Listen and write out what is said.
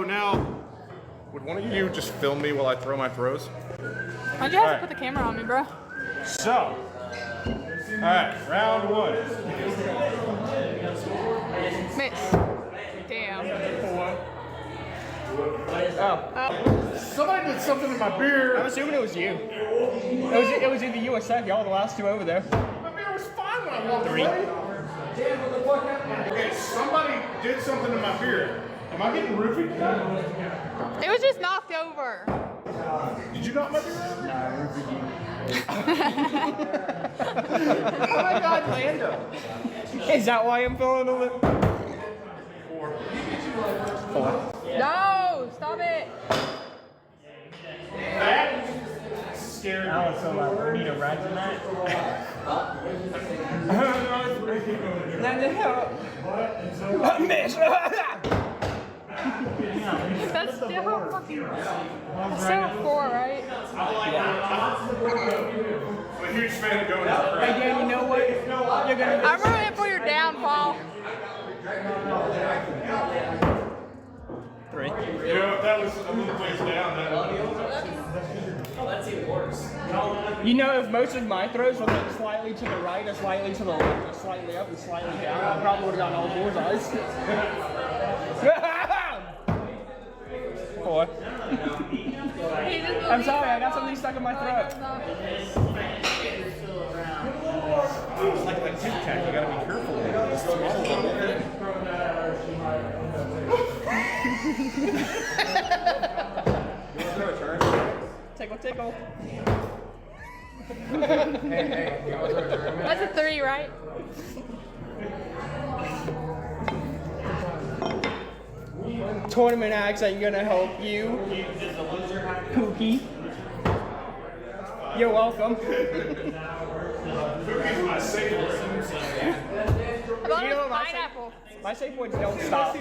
now, would one of you just film me while I throw my throws? Why'd you have to put the camera on me, bro? So, alright, round one. Miss. Damn. Oh. Somebody did something in my beer. I'm assuming it was you. It was either you or Seth. Y'all the last two over there. My beer was fine when I walked away. Okay, somebody did something to my beer. Am I getting roofied? It was just knocked over. Did you knock my beer over? Oh my God, Lando. Is that why I'm feeling a little? Four. No, stop it. That scared me. Oh, so we need a rat in that? Lando, help. Miss! That's still fucking. That's still 4, right? I'm a huge fan of going out. Hey, yeah, you know what? You're gonna I'm rooting for your downfall. 3. You know, if that was a little ways down, You know, if most of my throws were like slightly to the right or slightly to the left or slightly up and slightly down, I probably would have gotten all 4 eyes. 4. I'm sorry, I got something stuck in my throat. it's like a Tic Tac. You gotta be careful with it. It's Tickle, tickle. That's a 3, right? Tournament acts ain't gonna help you. Pookie. You're welcome. Pookie's my safe word. I thought You it know was what my pineapple. My safe words don't stop.